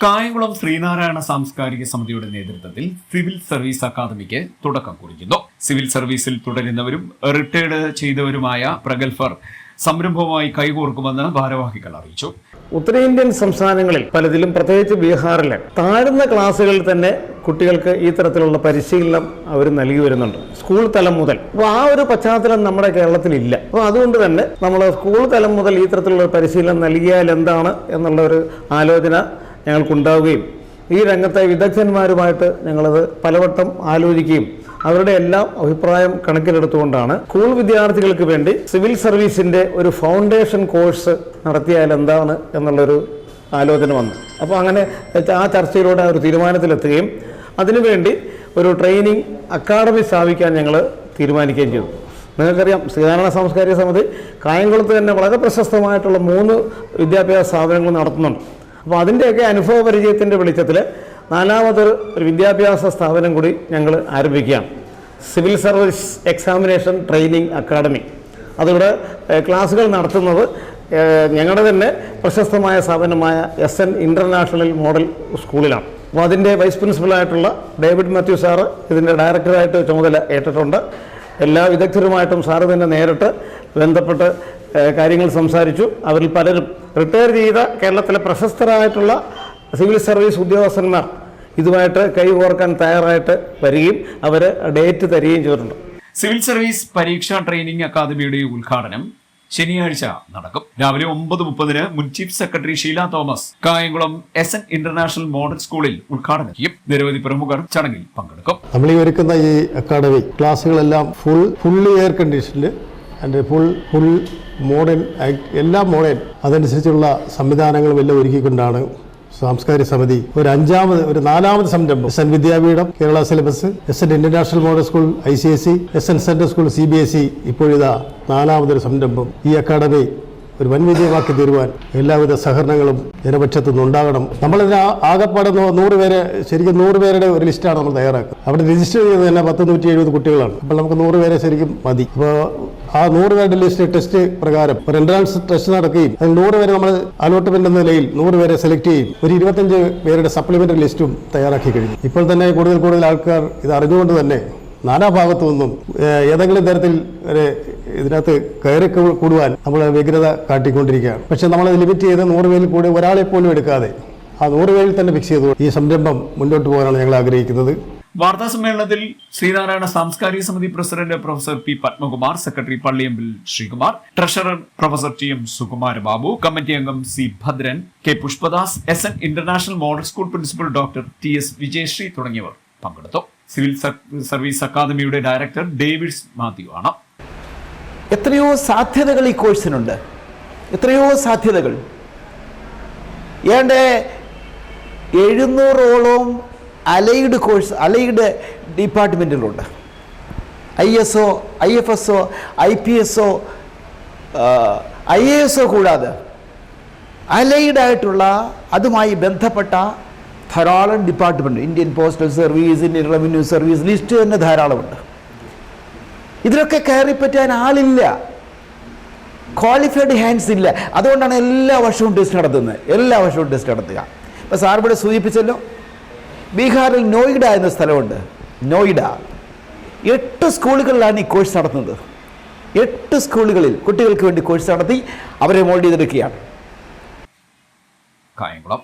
കായംകുളം ശ്രീനാരായണ സാംസ്കാരിക സമിതിയുടെ നേതൃത്വത്തിൽ സിവിൽ സർവീസ് അക്കാദമിക്ക് തുടക്കം കുറിക്കുന്നു. സിവിൽ സർവീസിൽ തുടരുന്നവരും റിട്ടയർഡ് ചെയ്തവരുമായ പ്രഗത്ഭർ സംരംഭവുമായി കൈകോർക്കുമെന്ന് ഭാരവാഹികൾ അറിയിച്ചു. ഉത്തരേന്ത്യൻ സംസ്ഥാനങ്ങളിൽ പലതിലും, പ്രത്യേകിച്ച് ബീഹാറിലെ താഴ്ന്ന ക്ലാസ്സുകളിൽ തന്നെ കുട്ടികൾക്ക് ഈ തരത്തിലുള്ള പരിശീലനം അവർ നൽകി വരുന്നുണ്ട്, സ്കൂൾ തലം മുതൽ. അപ്പോൾ ആ ഒരു പശ്ചാത്തലം നമ്മുടെ കേരളത്തിലില്ല. അപ്പോൾ അതുകൊണ്ട് തന്നെ നമ്മൾ സ്കൂൾ തലം മുതൽ ഈ തരത്തിലുള്ള പരിശീലനം നൽകിയാൽ എന്താണ് എന്നുള്ള ഒരു ആലോചന ഞങ്ങൾക്കുണ്ടാവുകയും ഈ രംഗത്തെ വിദഗ്ധന്മാരുമായിട്ട് ഞങ്ങളത് പലവട്ടം ആലോചിക്കുകയും അവരുടെ എല്ലാം അഭിപ്രായം കണക്കിലെടുത്തുകൊണ്ടാണ് സ്കൂൾ വിദ്യാർത്ഥികൾക്ക് വേണ്ടി സിവിൽ സർവീസിൻ്റെ ഒരു ഫൗണ്ടേഷൻ കോഴ്സ് നടത്തിയാൽ എന്താണ് എന്നുള്ളൊരു ആലോചന വന്നു. അപ്പോൾ അങ്ങനെ ആ ചർച്ചയിലൂടെ ഒരു തീരുമാനത്തിലെത്തുകയും അതിനുവേണ്ടി ഒരു ട്രെയിനിങ് അക്കാദമി സ്ഥാപിക്കാൻ ഞങ്ങൾ തീരുമാനിക്കുകയും ചെയ്തു. നിങ്ങൾക്കറിയാം, ശ്രീനാരായണ സാംസ്കാരിക സമിതി കായംകുളത്ത് തന്നെ വളരെ പ്രശസ്തമായിട്ടുള്ള 3 വിദ്യാഭ്യാസ സ്ഥാപനങ്ങൾ നടത്തുന്നുണ്ട്. അപ്പോൾ അതിൻ്റെയൊക്കെ അനുഭവ പരിചയത്തിൻ്റെ വെളിച്ചത്തിൽ 4മതൊരു വിദ്യാഭ്യാസ സ്ഥാപനം കൂടി ഞങ്ങൾ ആരംഭിക്കുകയാണ്, civil service examination training academy. അതിവിടെ ക്ലാസ്സുകൾ നടത്തുന്നത് ഞങ്ങളുടെ തന്നെ പ്രശസ്തമായ സ്ഥാപനമായ SN ഇൻ്റർനാഷണൽ മോഡൽ സ്കൂളിലാണ്. അപ്പോൾ അതിൻ്റെ വൈസ് പ്രിൻസിപ്പലായിട്ടുള്ള ഡേവിഡ് മാത്യു സാറ് ഇതിൻ്റെ ഡയറക്ടറായിട്ട് ചുമതല ഏറ്റിട്ടുണ്ട്. എല്ലാ വിദഗ്ധരുമായിട്ടും സാറ് തന്നെ നേരിട്ട് ബന്ധപ്പെട്ട് കാര്യങ്ങൾ സംസാരിച്ചു. അവരിൽ പലരും റിട്ടയർ ചെയ്ത കേരളത്തിലെ പ്രശസ്തരായിട്ടുള്ള സിവിൽ സർവീസ് ഉദ്യോഗസ്ഥന്മാർ ഇതുമായിട്ട് കൈകോർക്കാൻ തയ്യാറായിട്ട് വരികയും അവർ ഡേറ്റ് തരികയും ചെയ്തിട്ടുണ്ട്. സിവിൽ സർവീസ് പരീക്ഷാ ട്രെയിനിങ് അക്കാദമിയുടെ ഉദ്ഘാടനം ശനിയാഴ്ച നടക്കും. രാവിലെ 9:30 മുൻ chief secretary Sheela Thomas Kayamkulam SN international model സ്കൂളിൽ ഉദ്ഘാടനം ചെയ്യും. നിരവധി പ്രമുഖർ ചടങ്ങിൽ പങ്കെടുക്കും. നമ്മൾ ഈ ഒരുക്കുന്ന ഈ അക്കാദമി ക്ലാസ്സുകളെല്ലാം ഫുള്ളി എയർ കണ്ടീഷനിൽ ആൻഡ് ഫുൾ മോഡേൺ, എല്ലാം മോഡേൺ, അതനുസരിച്ചുള്ള സംവിധാനങ്ങളും എല്ലാം ഒരുക്കിക്കൊണ്ടാണ് സാംസ്കാരിക സമിതി ഒരു 4ാമത് സംരംഭം SN Vidyapeetham, Kerala syllabus, SN international model school, ICSE, SN central school, CBSE, ഇപ്പോഴിതാ 4ാമതൊരു സംരംഭം. ഈ അക്കാദമി ഒരു വൻ വിജയമാക്കി തീരുവാൻ എല്ലാവിധ സഹകരണങ്ങളും ജനപക്ഷത്തു നിന്നുണ്ടാകണം. നമ്മളിതിന് ആകെപ്പാടെ 100 പേരെ, ശരിക്കും 100 പേരുടെ ഒരു ലിസ്റ്റാണ് നമ്മൾ തയ്യാറാക്കുക. അവിടെ രജിസ്റ്റർ ചെയ്തത് തന്നെ 170 കുട്ടികളാണ്. അപ്പോൾ നമുക്ക് 100 പേരെ ശരിക്കും മതി. അപ്പോൾ ആ 100 പേരുടെ ലിസ്റ്റ് ടെസ്റ്റ് പ്രകാരം ഒരു എൻട്രൻസ് ടെസ്റ്റ് നടക്കുകയും അതിൽ 100 പേരെ നമ്മൾ അലോട്ട്മെന്റ് എന്ന നിലയിൽ 100 പേരെ സെലക്ട് ചെയ്യും. ഒരു 25 പേരുടെ സപ്ലിമെന്ററി ലിസ്റ്റും തയ്യാറാക്കി കഴിഞ്ഞു. ഇപ്പോൾ തന്നെ കൂടുതൽ ആൾക്കാർ ഇത് അറിഞ്ഞുകൊണ്ട് തന്നെ നാനാഭാഗത്തു നിന്നും ഏതെങ്കിലും തരത്തിൽ ഇതിനകത്ത് കയറി കൂടുവാൻ നമ്മൾ വ്യഗ്രത കാട്ടിക്കൊണ്ടിരിക്കുകയാണ്. പക്ഷെ നമ്മളത് ലിമിറ്റ് ചെയ്ത് 100 പേരിൽ കൂടി ഒരാളെ പോലും എടുക്കാതെ ആ 100 പേരിൽ തന്നെ ഫിക്സ് ചെയ്തു ഈ സംരംഭം മുന്നോട്ട് പോകാനാണ് ഞങ്ങൾ ആഗ്രഹിക്കുന്നത്. വാർത്താ സമ്മേളനത്തിൽ ശ്രീനാരായണ സാംസ്കാരിക സമിതി president professor P. Padmakumar, secretary Palliyambil Sreekumar, treasurer professor TM Sukumara Babu, committee അംഗം C. Bhadran, K. Pushpadas, SN international model school principal doctor TS Vijayasree തുടങ്ങിയവർ പങ്കെടുത്തു. സിവിൽ സർവീസ് അക്കാദമിയുടെ ഡയറക്ടർ ഡേവിഡ് മാത്യു ആണ്. എത്രയോ സാധ്യതകൾ ഈ കോഴ്സിനുണ്ട്, എത്രയോ സാധ്യതകൾ. ഏതാണ്ട് 700ഓളം അലൈഡ് കോഴ്സ്, അലൈഡ് ഡിപ്പാർട്ട്മെൻറ്റുകളുണ്ട്. ISO, IFSO, IPSO, IAS കൂടാതെ അലൈഡായിട്ടുള്ള അതുമായി ബന്ധപ്പെട്ട ധാരാളം department, Indian postal service, Indian revenue service, list തന്നെ ധാരാളമുണ്ട്. ഇതിലൊക്കെ കയറിപ്പറ്റാൻ ആളില്ല, ക്വാളിഫൈഡ് ഹാൻഡ്സ് ഇല്ല. അതുകൊണ്ടാണ് എല്ലാ വർഷവും ടെസ്റ്റ് നടത്തുക. ഇപ്പോൾ സാർ ഇവിടെ സൂചിപ്പിച്ചല്ലോ, ബീഹാറിൽ നോയിഡ എന്ന സ്ഥലമുണ്ട്. നോയിഡ 8 സ്കൂളുകളിലാണ് ഈ കോഴ്സ് നടത്തുന്നത്. 8 സ്കൂളുകളിൽ കുട്ടികൾക്ക് വേണ്ടി കോഴ്സ് നടത്തി അവരെ മോൾഡ് ചെയ്തെടുക്കുകയാണ്. കായംകുളം